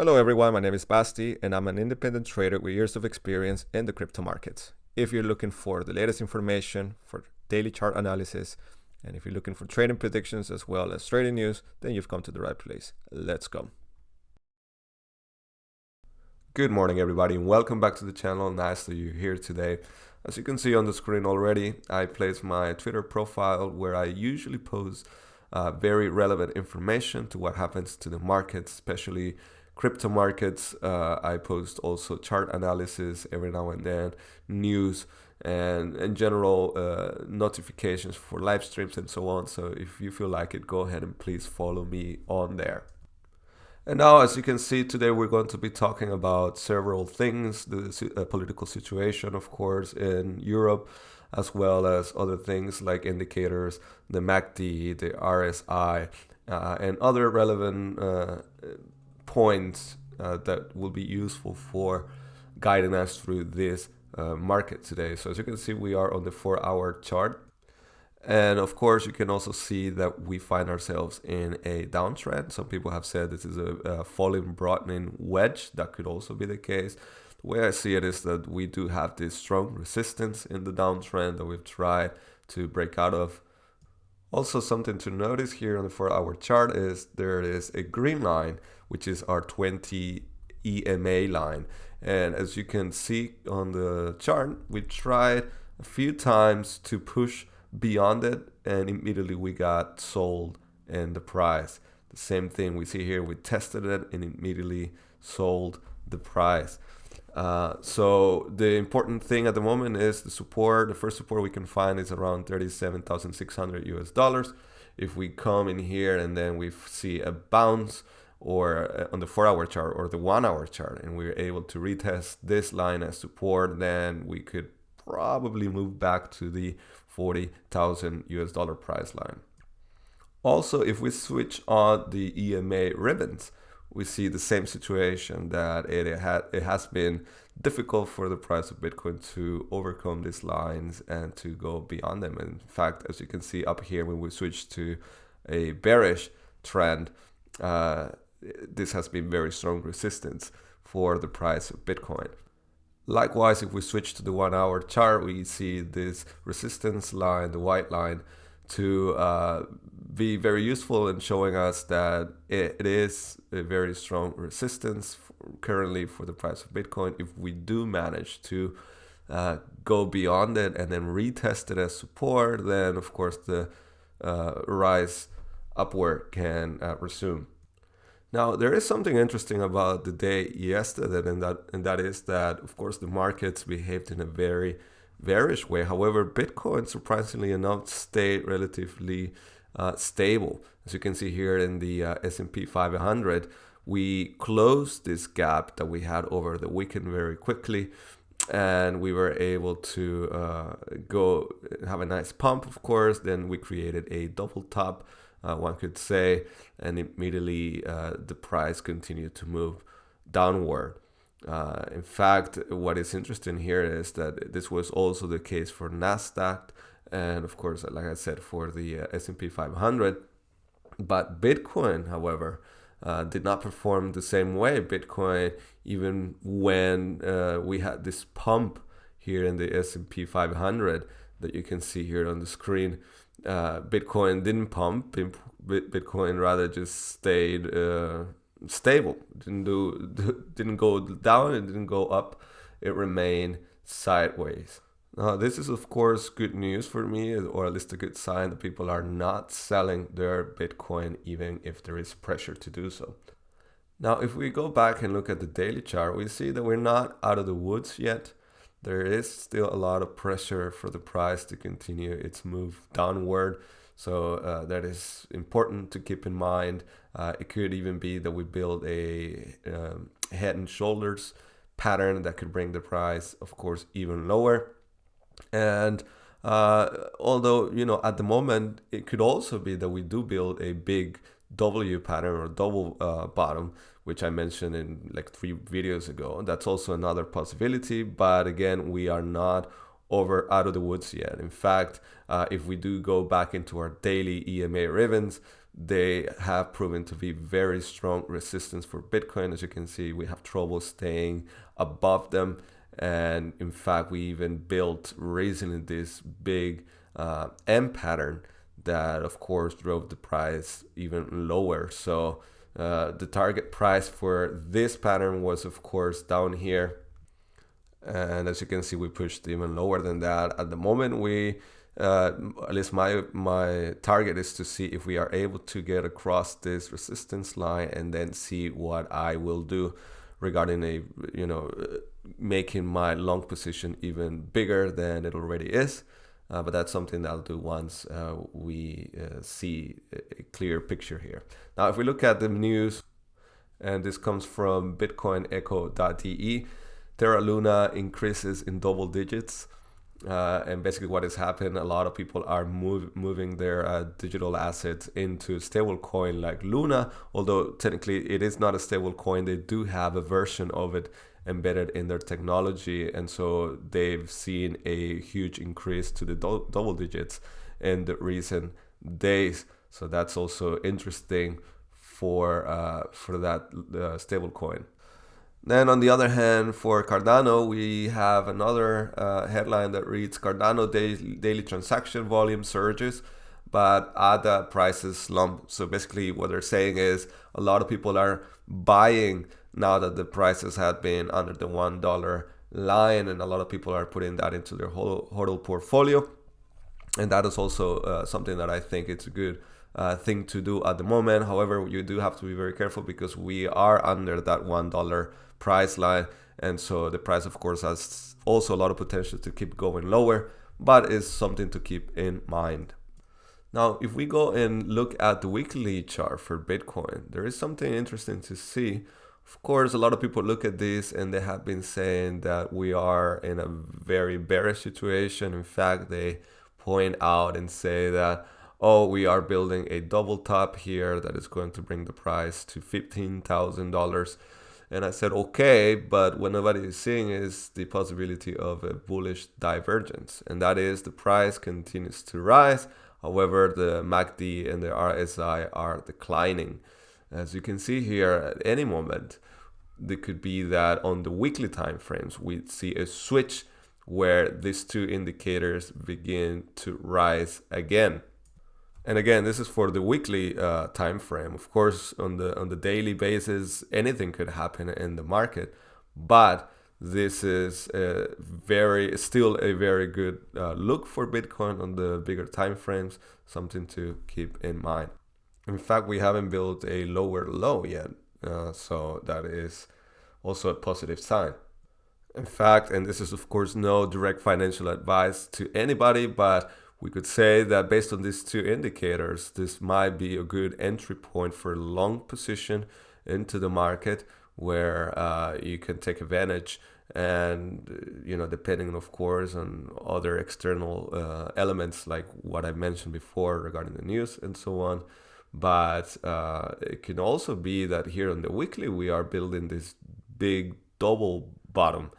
Hello everyone, my name is Basti and I'm an independent trader with years of experience in the crypto markets. If you're looking for the latest information for daily chart analysis, and if you're looking for trading predictions as well as trading news, then you've come to the right place. Let's go. Good morning everybody and welcome back to the channel. Nice that you're here today. As you can see on the screen already, I placed my Twitter profile where I usually post very relevant information to what happens to the markets, especially crypto markets. I post also chart analysis every now and then, news, and in general notifications for live streams and so on. So if you feel like it, go ahead and please follow me on there. And now, as you can see, today we're going to be talking about several things, the political situation, of course, in Europe, as well as other things like indicators, the MACD, the RSI, and other relevant points that will be useful for guiding us through this market today. So as you can see, we are on the 4-hour chart. And of course, you can also see that we find ourselves in a downtrend. Some people have said this is a falling broadening wedge. That could also be the case. The way I see it is that we do have this strong resistance in the downtrend that we've tried to break out of. Also, something to notice here on the 4-hour chart is there is a green line, which is our 20 EMA line. And as you can see on the chart, we tried a few times to push beyond it, and immediately we got sold in the price. The same thing we see here, we tested it and immediately sold the price. So the important thing at the moment is the support. The first support we can find is around $37,600 US. If we come in here and then we see a bounce or on the 4-hour chart or the 1-hour chart, and we're able to retest this line as support, then we could probably move back to the $40,000 US price line. Also, if we switch on the EMA ribbons, we see the same situation, that it has been difficult for the price of Bitcoin to overcome these lines and to go beyond them. In fact, as you can see up here, when we switch to a bearish trend, this has been very strong resistance for the price of Bitcoin. Likewise, if we switch to the 1-hour chart, we see this resistance line, the white line, to be very useful in showing us that it is a very strong resistance currently for the price of Bitcoin. If we do manage to go beyond it and then retest it as support, then of course the rise upward can resume. Now, there is something interesting about the day yesterday, and that is that, of course, the markets behaved in a very bearish way. However, Bitcoin, surprisingly enough, stayed relatively stable. As you can see here in the S&P 500, we closed this gap that we had over the weekend very quickly, and we were able to go have a nice pump, of course. Then we created a double top, one could say, and immediately the price continued to move downward. In fact, what is interesting here is that this was also the case for Nasdaq, and of course, like I said, for the S&P 500. But Bitcoin, however, did not perform the same way. Bitcoin, even when we had this pump here in the S&P 500 that you can see here on the screen, Bitcoin didn't pump. Bitcoin rather just stayed stable. Didn't go down. It didn't go up. It remained sideways. This is of course good news for me, or at least a good sign that people are not selling their Bitcoin even if there is pressure to do so. Now, if we go back and look at the daily chart, we see that we're not out of the woods yet. There is still a lot of pressure for the price to continue its move downward. So that is important to keep in mind. It could even be that we build a head and shoulders pattern that could bring the price, of course, even lower. And although, at the moment, it could also be that we do build a big W pattern or double bottom, which I mentioned in like 3 videos ago. That's also another possibility, but again, we are not out of the woods yet. In fact, if we do go back into our daily EMA ribbons, they have proven to be very strong resistance for Bitcoin. As you can see, we have trouble staying above them. And in fact, we even built recently this big M pattern that of course drove the price even lower. So the target price for this pattern was of course down here. And as you can see, we pushed even lower than that. At the moment, we at least my target is to see if we are able to get across this resistance line and then see what I will do regarding a making my long position even bigger than it already is. But that's something that I'll do once we see a clear picture here. Now, if we look at the news, and this comes from bitcoinecho.de, Terra Luna increases in double digits. And basically what has happened, a lot of people are moving their digital assets into stablecoin like Luna, although technically it is not a stablecoin. They do have a version of it embedded in their technology, and so they've seen a huge increase to the double digits in the recent days. So that's also interesting for that stablecoin. Then on the other hand, for Cardano, we have another headline that reads Cardano daily transaction volume surges, but ADA prices slump. So basically what they're saying is a lot of people are buying now that the prices have been under the $1 line, and a lot of people are putting that into their HODL portfolio. And that is also something that I think it's a good thing to do at the moment. However, you do have to be very careful because we are under that $1 price line, and so the price of course has also a lot of potential to keep going lower, but is something to keep in mind. Now, if we go and look at the weekly chart for Bitcoin, there is something interesting to see. Of course, a lot of people look at this and they have been saying that we are in a very bearish situation. In fact, they point out and say that, oh, we are building a double top here that is going to bring the price to $15,000. And I said, okay, but what nobody is seeing is the possibility of a bullish divergence. And that is the price continues to rise. However, the MACD and the RSI are declining. As you can see here, at any moment, there could be that on the weekly time frames, we see a switch where these two indicators begin to rise again. And again, this is for the weekly time frame. Of course, on the daily basis, anything could happen in the market, but this is still a very good look for Bitcoin on the bigger time frames. Something to keep in mind. In fact, we haven't built a lower low yet, so that is also a positive sign. In fact, and this is of course no direct financial advice to anybody, but we could say that based on these two indicators, this might be a good entry point for a long position into the market where you can take advantage, and depending of course on other external elements like what I mentioned before regarding the news and so on. But it can also be that here on the weekly we are building this big double bottom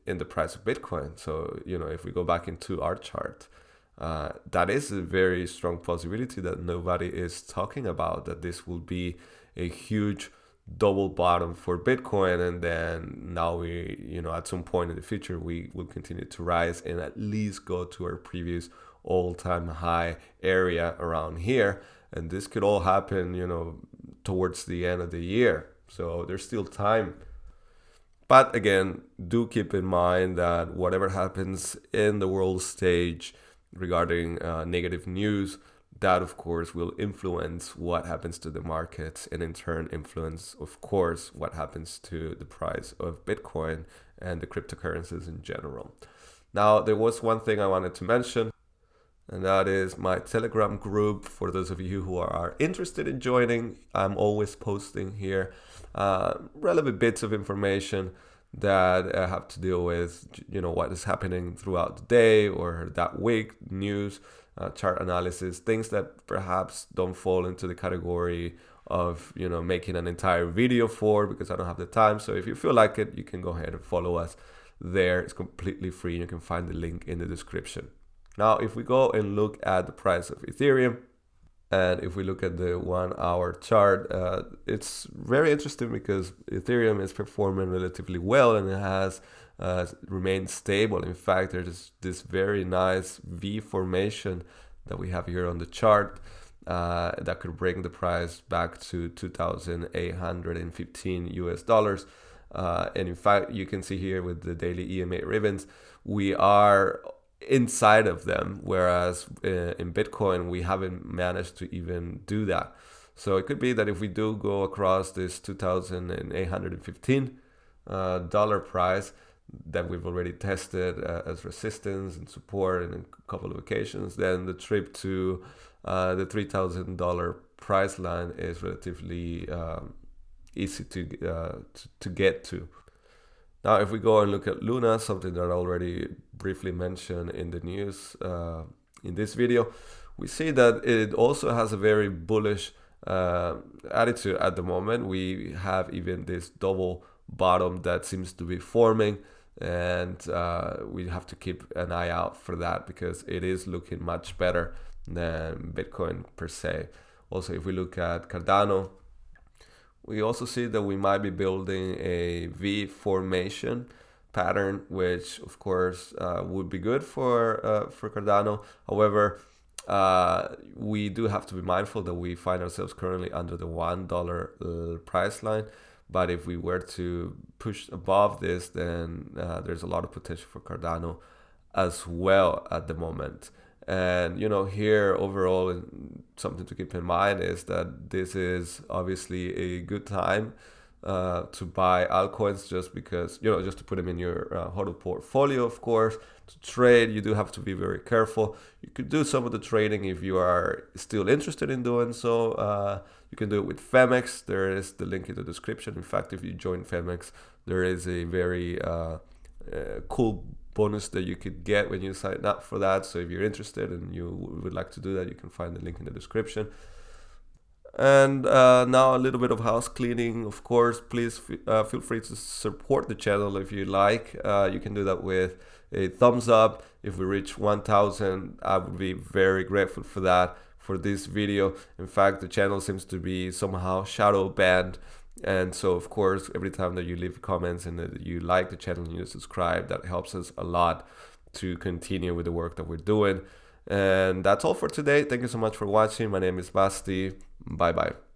in the price of Bitcoin. So if we go back into our chart, that is a very strong possibility that nobody is talking about, that this will be a huge double bottom for Bitcoin, and then now we at some point in the future we will continue to rise and at least go to our previous all-time high area around here. And this could all happen towards the end of the year, so there's still time. But again, do keep in mind that whatever happens in the world stage regarding negative news, that of course will influence what happens to the markets, and in turn influence of course what happens to the price of Bitcoin and the cryptocurrencies in general. Now, there was one thing I wanted to mention, and that is my Telegram group. For those of you who are interested in joining, I'm always posting here relevant bits of information that have to deal with what is happening throughout the day or that week, news, chart analysis, things that perhaps don't fall into the category of making an entire video for, because I don't have the time. So if you feel like it, you can go ahead and follow us there. It's completely free. You can find the link in the description. Now, if we go and look at the price of Ethereum, And if we look at the 1 hour chart, it's very interesting because Ethereum is performing relatively well and it has remained stable. In fact, there's this very nice V formation that we have here on the chart that could bring the price back to 2,815 US dollars. And in fact, you can see here with the daily EMA ribbons, we are inside of them, whereas in Bitcoin we haven't managed to even do that. So it could be that if we do go across this 2,815 dollar price that we've already tested as resistance and support in a couple of occasions, then the trip to the $3,000 price line is relatively easy to get to. Now, if we go and look at Luna, something that I already briefly mentioned in the news in this video, we see that it also has a very bullish attitude at the moment. We have even this double bottom that seems to be forming, and we have to keep an eye out for that because it is looking much better than Bitcoin per se. Also, if we look at Cardano, we also see that we might be building a V formation pattern, which of course would be good for Cardano. However, we do have to be mindful that we find ourselves currently under the $1 price line. But if we were to push above this, then there's a lot of potential for Cardano as well at the moment. And here overall, something to keep in mind is that this is obviously a good time to buy altcoins, just because just to put them in your HODL portfolio. Of course, to trade, you do have to be very careful. You could do some of the trading if you are still interested in doing so. You can do it with Femex. There is the link in the description. In fact, if you join Femex, there is a very cool bonus that you could get when you sign up for that. So if you're interested and you would like to do that, you can find the link in the description. And now a little bit of house cleaning. Of course, please feel free to support the channel if you like. You can do that with a thumbs up. If we reach 1,000, I would be very grateful for that for this video. In fact, the channel seems to be somehow shadow banned. And so, of course, every time that you leave comments and that you like the channel and you subscribe, that helps us a lot to continue with the work that we're doing. And that's all for today. Thank you so much for watching. My name is Basti. Bye-bye.